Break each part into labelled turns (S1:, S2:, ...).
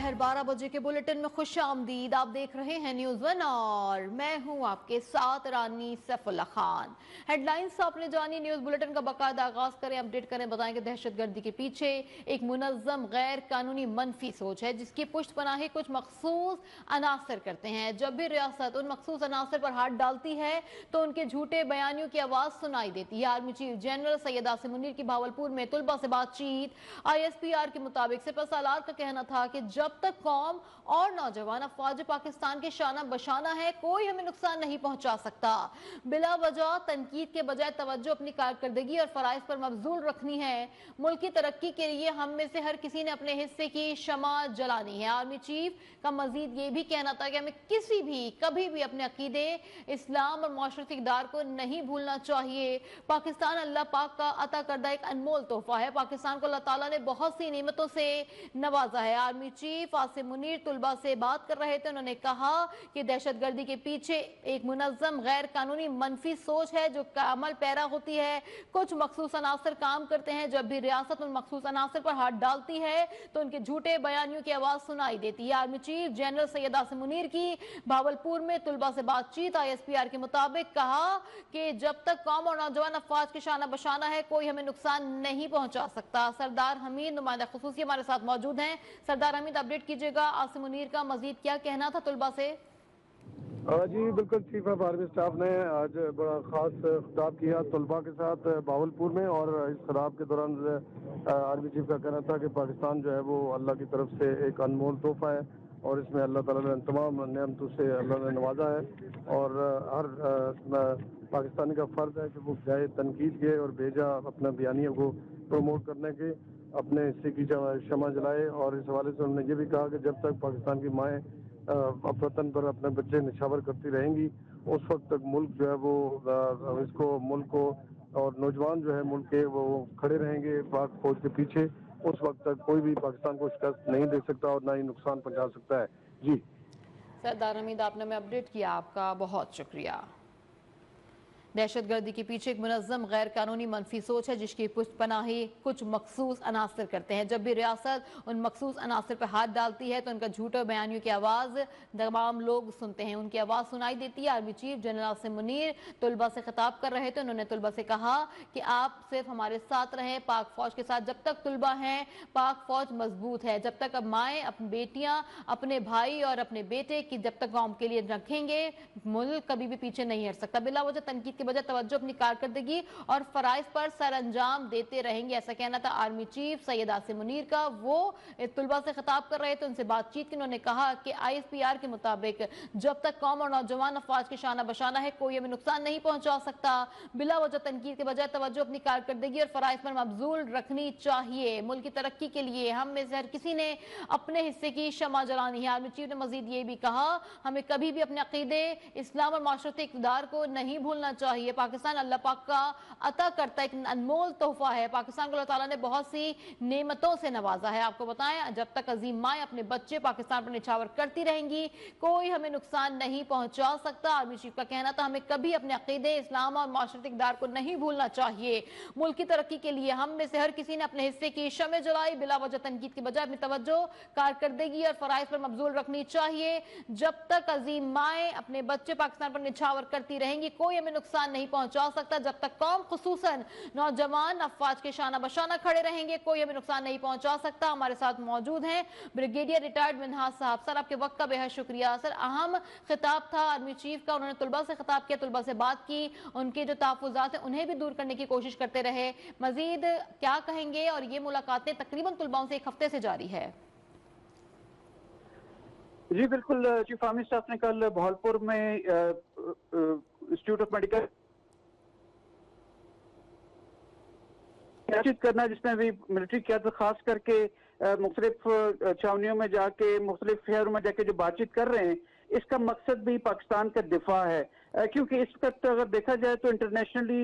S1: दोपहर 12 बजे के बुलेटिन में खुश आमदीद। आप देख रहे हैं न्यूज़ वन और मैं हूं आपके साथ रानी सैफुल्ला खान। हेडलाइंस आपने जानी, न्यूज़ बुलेटिन का बाकायदा आगाज करें, अपडेट करें, बताएं कि दहशतगर्दी के पीछे एक मुनज़्ज़म गैर कानूनी मनफी सोच है जिसकी पुष्टपनाही कुछ मखसूस अनासर करते हैं। जब भी रियासत उन मखसूस अनासर पर हाथ डालती है तो उनके झूठे बयानियों की आवाज सुनाई देती है। Army chief general Syed Asim Munir की भावलपुर में तुलबा से बातचीत। ISPR के मुताबिक सिपहसालार का कहना था कि जब तक कौम और नौजवान अफवाज पाकिस्तान के शाना बशाना है, कोई हमें नुकसान नहीं पहुंचा सकता। बिला वजह तनकीद के बजाय तवज्जो अपनी कारकर्दगी और फराइज पर मबजूल रखनी है। मुल्क की तरक्की के लिए हम में से हर किसी ने अपने हिस्से की शमा जलानी है। आर्मी चीफ का मजीद ये भी कहना था कि हमें किसी भी कभी भी अपने अकीदे, इस्लाम और माशरती इक़दार को नहीं भूलना चाहिए। पाकिस्तान अल्लाह पाक का अता करदा एक अनमोल तोहफा है। पाकिस्तान को अल्लाह ताला ने बहुत सी नेमतों से नवाजा है। आर्मी चीफ आसिम मुनीर तुलबा से बात कर रहे थे। उन्होंने कहा कि दहशतगर्दी के पीछे एक मुनज़्ज़म गैर कानूनी मनफी सोच है जो अमल पैरा होती है। कुछ मखसूस अनासर काम करते हैं। जब भी रियासत उन मखसूस अनासर पर हाथ डालती है तो उनके झूठे बयानियों की आवाज सुनाई देती है। Army chief general Syed Asim Munir की भावलपुर में तुलबा से बातचीत। ISPR के मुताबिक कहा कि जब तक कौम और नौजवान अफवाज के शाना बशाना है, कोई हमें नुकसान नहीं पहुंचा सकता। सरदार हमीद नुमाइंदा खुसूसी हमारे साथ मौजूद हैं। सरदार हमीद, अपडेट कीजिएगा, आसिम मुनीर का मजीद क्या कहना था तुलबा से?
S2: जी बिल्कुल, चीफ ऑफ आर्मी स्टाफ ने आज बड़ा खास खिताब किया तुलबा के साथ बावलपुर में, और इस खिताब के दौरान आर्मी चीफ का कहना था कि पाकिस्तान जो है वो अल्लाह की तरफ से एक अनमोल तोहफा है और इसमें अल्लाह ताला ने तमाम नेमतों से अल्लाह ने नवाजा है, और हर पाकिस्तानी का फर्ज है कि वो जाए तनकीद के और भेजा अपना बयानियों को प्रमोट करने के अपने हिस्से की शमा जलाए। और इस हवाले से उन्होंने ये भी कहा कि जब तक पाकिस्तान की माएँ वतन पर अपने बच्चे निछावर करती रहेंगी, उस वक्त तक मुल्क जो है वो इसको मुल्क को और नौजवान जो है मुल्क के वो खड़े रहेंगे पाक फौज के पीछे। उस वक्त तक कोई भी पाकिस्तान को शिकस्त नहीं दे सकता और ना ही नुकसान पहुंचा सकता है। जी
S1: सरदार हमीद, आपने हमें अपडेट किया, आपका बहुत शुक्रिया। दहशतगर्दी के पीछे एक मुनज़्ज़म गैर कानूनी मनफी सोच है जिसकी पुष्टपनाही कुछ मखसूस अनासर करते हैं। जब भी रियासत उन मखसूस अनासर पर हाथ डालती है तो उनका झूठे बयानियों की आवाज़ तमाम लोग सुनते हैं, उनकी आवाज़ सुनाई देती है। Army chief general Asim Munir तुलबा से खिताब कर रहे थे। उन्होंने तुलबा से कहा कि आप सिर्फ हमारे साथ रहें, पाक फौज के साथ। जब तक तुलबा हैं, पाक फौज मजबूत है। जब तक अब माएँ अपनी बेटियाँ, अपने भाई और अपने बेटे की जब तक कौम के लिए रखेंगे, मुल्क कभी भी पीछे नहीं हट सकता। बिला वजह तनकीद के बजाय तवज्जो अपनी कारकर्दगी और फराइज पर सर अंजाम देते रहेंगे, ऐसा कहना था आर्मी चीफ सैयद आसिम मुनीर का। वो तुलबा से खिताब कर रहे थे, उनसे बातचीत की। उन्होंने कहा कि ISPR के मुताबिक जब तक कौम और नौजवान अफवाज के शाना बशाना है, कोई हमें नुकसान नहीं पहुंचा सकता। बिला वजह तनकीद के बजाय तवज्जो अपनी कारकर्दगी और फराइज पर मबजूल रखनी चाहिए। मुल्क की तरक्की के लिए हम में से हर किसी ने अपने हिस्से की शमा जलानी है। आर्मी चीफ ने मजीद ये भी कहा, हमें कभी भी अपने अकीदे, इस्लाम और माशरती इक़्तिदार को नहीं भूलना चाहिए। पाकिस्तान अल्लाह पाक का अता करता एक अनमोल तोहफा है। पाकिस्तान को अल्लाह ताला ने बहुत सी नेमतों से नवाजा है। आपको बताएं, जब तक अजीम माएँ अपने बच्चे पाकिस्तान पर निछावर करती रहेंगी, कोई हमें नुकसान नहीं पहुंचा सकता। आर्मी चीफ का कहना था, हमें कभी अपने अकीदे, इस्लाम और माशरती इक़्तिदार को नहीं भूलना चाहिए। मुल्क की तरक्की के लिए हम में से हर किसी ने अपने हिस्से की शमे जलाई। बिला वजह तनकीद की बजाय अपनी तवज्जो, कारकर्दगी और फराइज पर मबजूल रखनी चाहिए। जब तक अजीम माएँ अपने बच्चे पाकिस्तान पर निछावर करती रहेंगी, कोई हमें नुकसान नहीं पहुंचा सकता। जब तक कौम खुसूसन नौजवान अफवाज के शाना बशाना खड़े रहेंगे, कोई हमें नुकसान नहीं पहुंचा सकता। हमारे साथ मौजूद हैं ब्रिगेडियर रिटायर्ड मिन्हाज साहब। सर, आपके वक्त का बेहद शुक्रिया। सर, अहम खिताब था आर्मी चीफ का, उन्होंने तुलबा से खिताब किया, तुलबा से बात की, उनके जो तहफ़्फ़ुज़ात हैं उन्हें भी दूर करने की कोशिश करते रहे। मजीद क्या कहेंगे? और ये मुलाकातें तकरीबन तुलबाओं से एक हफ्ते से जारी है।
S3: जी बिल्कुल, चीफ आर्मी स्टाफ ने कल भावलपुर में इंस्टीट्यूट ऑफ मेडिकल बातचीत करना, जिसमें भी मिलिट्री क्यादत खास करके मुख्तलिफ छावनियों में जाके, मुख्तलिफ शहरों में जाके जो बातचीत कर रहे हैं, इसका मकसद भी पाकिस्तान का दिफा है। क्योंकि इस वक्त अगर देखा जाए तो इंटरनेशनली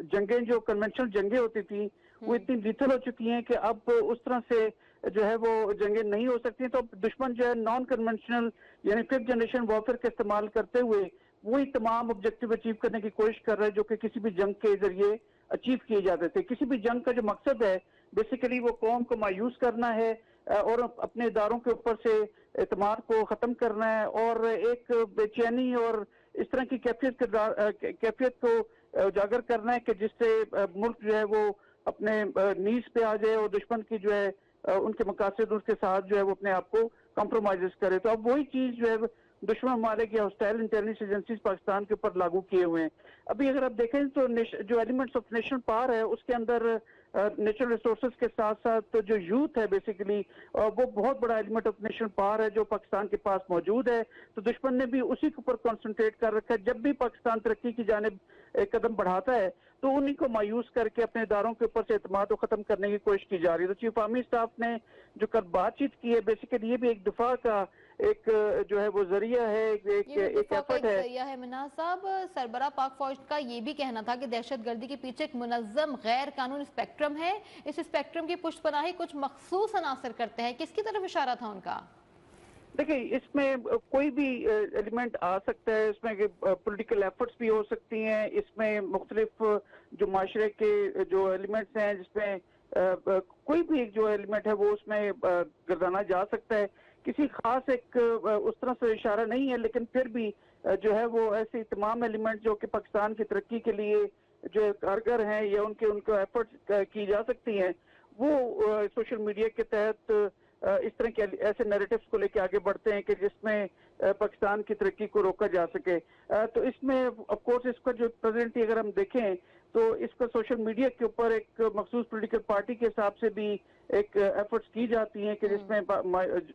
S3: जंगें, जो कन्वेंशनल जंगें होती थी, वो इतनी लीथल हो चुकी हैं कि अब उस तरह से जो है वो जंगें नहीं हो सकती। तो दुश्मन जो है नॉन कन्वेंशनल यानी फिफ्थ जनरेशन वॉरफेयर का इस्तेमाल करते हुए वही तमाम ऑब्जेक्टिव अचीव करने की कोशिश कर रहे हैं जो कि किसी भी जंग के जरिए अचीव किए जाते थे। किसी भी जंग का जो मकसद है बेसिकली वो कौम को मायूस करना है, और अपने इदारों के ऊपर से एतमाद को ख़त्म करना है और एक बेचैनी और इस तरह की कैफियत को उजागर करना है कि जिससे मुल्क जो है वो अपने नीज पे आ जाए और दुश्मन की जो है उनके मकासद उसके साथ जो है वो अपने आप को कॉम्प्रोमाइज करे। तो अब वही चीज जो है दुश्मन ममालिक या हॉस्टाइल इंटेलिजेंस एजेंसीज पाकिस्तान के ऊपर लागू किए हुए हैं। अभी अगर आप देखें तो जो एलिमेंट्स ऑफ नेशनल पावर है उसके अंदर नेचुरल रिसोर्सेज के साथ साथ जो यूथ है बेसिकली वो बहुत बड़ा एलिमेंट ऑफ नेशनल पावर है जो पाकिस्तान के पास मौजूद है। तो दुश्मन ने भी उसी के ऊपर कॉन्सेंट्रेट कर रखा है। जब भी पाकिस्तान तरक्की की जानिब एक कदम बढ़ाता है तो उन्हीं को मायूस करके अपने इदारों के ऊपर से एतमाद को खत्म करने की कोशिश की जा रही है। तो चीफ आर्मी स्टाफ ने जो कल बातचीत की है बेसिकली ये भी एक दफा का एक जो है वो जरिया है, एक एफर्ट है।
S1: जरिया है। मिन्हाज साहब, सरबराह पाक फौज का ये भी कहना था कि दहशतगर्दी के पीछे एक मुनज़्ज़म गैर कानूनी स्पेक्ट्रम है, इस स्पेक्ट्रम की पुष्टपनाही कुछ मखसूस अनासर करते हैं। किसकी तरफ इशारा था उनका?
S3: देखिए इसमें कोई भी एलिमेंट आ सकता है, इसमें पॉलिटिकल एफर्ट्स भी हो सकती हैं, इसमें मुख्तलिफ जो माशरे के जो एलिमेंट्स हैं जिसमें कोई भी एक जो एलिमेंट है वो उसमें गर्दाना जा सकता है। किसी खास एक उस तरह से इशारा नहीं है, लेकिन फिर भी जो है वो ऐसे तमाम एलिमेंट जो कि पाकिस्तान की तरक्की के लिए जो कारगर हैं या उनको एफर्ट्स की जा सकती हैं वो सोशल मीडिया के तहत इस तरह के ऐसे नैरेटिव्स को लेकर आगे बढ़ते हैं कि जिसमें पाकिस्तान की तरक्की को रोका जा सके। तो इसमें ऑफ कोर्स इसका जो प्रेजेंटली अगर हम देखें तो इसका सोशल मीडिया के ऊपर एक मखसूस पॉलिटिकल पार्टी के हिसाब से भी एक एफर्ट्स की जाती हैं कि जिसमें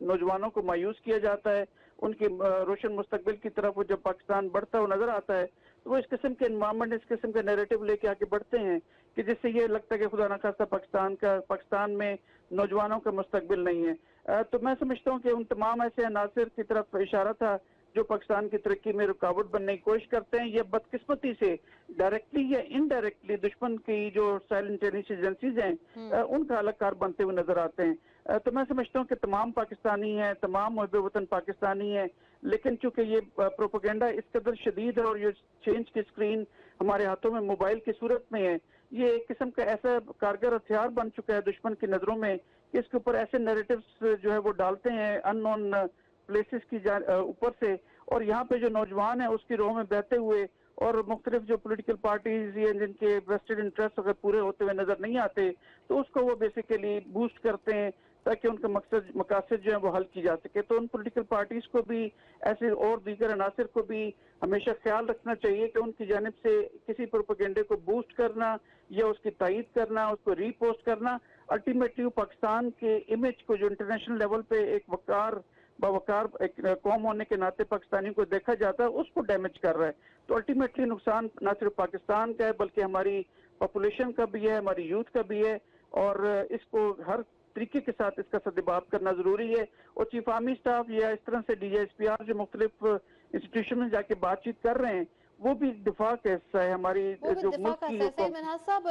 S3: नौजवानों को मायूस किया जाता है, उनके रोशन मुस्तकबिल की तरफ वो जब पाकिस्तान बढ़ता हुआ नजर आता है तो वो इस किस्म के एनवायरमेंट, इस किस्म के नैरेटिव लेके आगे बढ़ते हैं कि जिससे ये लगता है कि खुदा न खास्ता पाकिस्तान में नौजवानों का मुस्तकबिल नहीं है। तो मैं समझता हूँ कि उन तमाम ऐसे अनासर की तरफ इशारा था जो पाकिस्तान की तरक्की में रुकावट बनने की कोशिश करते हैं। ये बदकिस्मती से डायरेक्टली या इनडायरेक्टली दुश्मन की जो साइलेंट इंटेलिजेंस एजेंसीज हैं उनका अलग कार बनते हुए नजर आते हैं। तो मैं समझता हूँ कि तमाम पाकिस्तानी हैं, तमाम मुहब्बे वतन पाकिस्तानी हैं, लेकिन चूंकि ये प्रोपेगेंडा इस कदर शदीद है और ये चेंज की स्क्रीन हमारे हाथों में मोबाइल की सूरत में है, ये एक किस्म का ऐसा कारगर हथियार बन चुका है दुश्मन की नजरों में कि इसके ऊपर ऐसे नैरेटिव्स जो है वो डालते हैं अननोन प्लेसेस की ऊपर से, और यहाँ पे जो नौजवान है उसकी राह में बहते हुए और मुख्तलिफ जो पॉलिटिकल पार्टीज या जिनके वेस्टेड इंटरेस्ट अगर पूरे होते हुए नजर नहीं आते तो उसको वो बेसिकली बूस्ट करते हैं ताकि उनका मकासद जो है वो हल की जा सके। तो उन पॉलिटिकल पार्टीज को भी ऐसे और दीगर अनासर को भी हमेशा ख्याल रखना चाहिए कि उनकी जानिब से किसी प्रोपेगेंडे को बूस्ट करना या उसकी तायीद करना, उसको रीपोस्ट करना अल्टीमेटली पाकिस्तान के इमेज को जो इंटरनेशनल लेवल पे एक बावकार एक कौम होने के नाते पाकिस्तानियों को देखा जाता है उसको डैमेज कर रहा है। तो अल्टीमेटली नुकसान न सिर्फ पाकिस्तान का है बल्कि हमारी पॉपुलेशन का भी है, हमारी यूथ का भी है, और इसको हर तरीके के साथ इसका सद्भाव करना जरूरी है। और चीफ आर्मी स्टाफ या इस तरह से DGSPR जो मुख्तलिफ इंस्टीट्यूशन में जाके बातचीत कर रहे हैं वो भी दिफा का हिस्सा है हमारी जो मुल्क की।
S1: मिन्हाज साहब,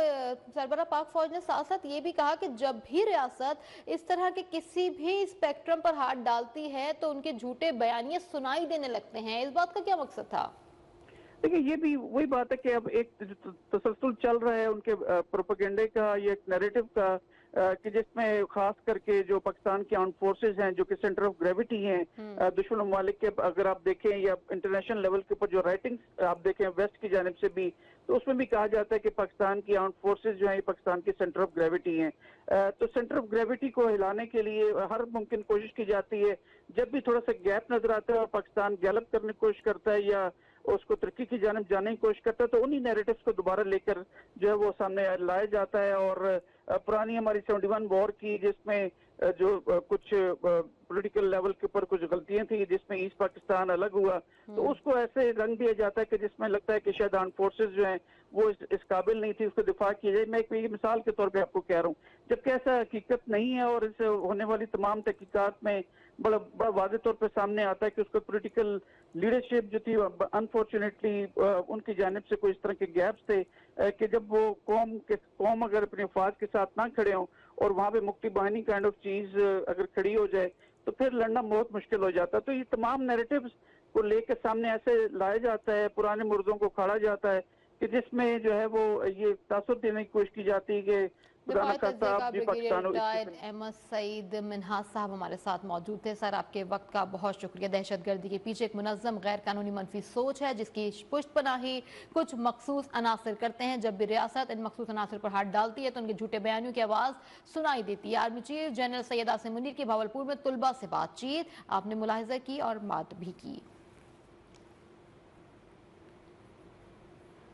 S1: सरबराह पाक फौज ने साथ साथ ये भी कहा कि जब भी रियासत इस तरह के किसी भी स्पेक्ट्रम पर हाथ डालती है तो उनके झूठे बयानिए सुनाई देने लगते हैं। इस बात का क्या मकसद था?
S3: देखिए ये भी वही बात है कि अब एक तसलसल चल रहा है उनके प्रोपेगेंडे का, ये एक नैरेटिव का कि जिसमें खास करके जो पाकिस्तान के आर्म फोर्सेज हैं जो कि सेंटर ऑफ ग्रेविटी हैं दुश्मन ममालिक के, अगर आप देखें या इंटरनेशनल लेवल के ऊपर जो राइटिंग्स आप देखें वेस्ट की जानिब से भी, तो उसमें भी कहा जाता है कि पाकिस्तान की आर्म फोर्सेज जो है पाकिस्तान की सेंटर ऑफ ग्रेविटी हैं। तो सेंटर ऑफ ग्रेविटी को हिलाने के लिए हर मुमकिन कोशिश की जाती है। जब भी थोड़ा सा गैप नजर आता है और पाकिस्तान गैलप करने की कोशिश करता है या उसको तरक्की की जानिब जाने की कोशिश करता है तो उन्हीं नैरेटिव्स को दोबारा लेकर जो है वो सामने लाया जाता है। और पुरानी हमारी 71 वॉर की जिसमें जो कुछ पॉलिटिकल लेवल के ऊपर कुछ गलतियां थी जिसमें ईस्ट पाकिस्तान अलग हुआ तो उसको ऐसे रंग दिया जाता है कि जिसमें लगता है कि शायद आर्म फोर्सेज जो हैं वो इस काबिल नहीं थी, उसको दिफा किया जाए। मैं एक मिसाल के तौर पे आपको कह रहा हूँ, जबकि ऐसा हकीकत नहीं है और इससे होने वाली तमाम तहकीकात में बड़ा वाज़ेह तौर पे सामने आता है कि उसको पॉलिटिकल लीडरशिप जो थी अनफॉर्चुनेटली उनकी जानिब से कोई इस तरह के गैप्स थे कि जब वो कौम अगर अपनी अफवाज के साथ ना खड़े हों और वहाँ पे मुक्ति बाहिनी काइंड ऑफ चीज अगर खड़ी हो जाए तो फिर लड़ना बहुत मुश्किल हो जाता है। तो ये तमाम नैरेटिव्स को लेकर सामने ऐसे लाया जाता है, पुराने मुर्दों को खाड़ा जाता है कि जिसमें जो है वो ये तासुर देने की कोशिश की जाती है कि खुदा न
S1: दफाए
S3: खास्ता
S1: तज्ज़िये का
S3: आप भी
S1: ब्रिगेडियर
S3: पाकिस्तान
S1: रिटायर्ड अहमद सईद मिन्हाज साहब हमारे साथ मौजूद थे। सर, आपके वक्त का बहुत शुक्रिया। दहशत गर्दी के पीछे एक मुनज़्ज़म गैर कानूनी मनफी सोच है जिसकी पुष्ट पनाही कुछ मखसूस अनासर करते हैं। जब भी रियासत इन मखसूस अनासर पर हाथ डालती है तो उनके झूठे बयानियों की आवाज़ सुनाई देती है। Army chief general Syed Asim Munir की भावलपुर में तुलबा से बातचीत आपने मुलाहिजा की और बात भी की।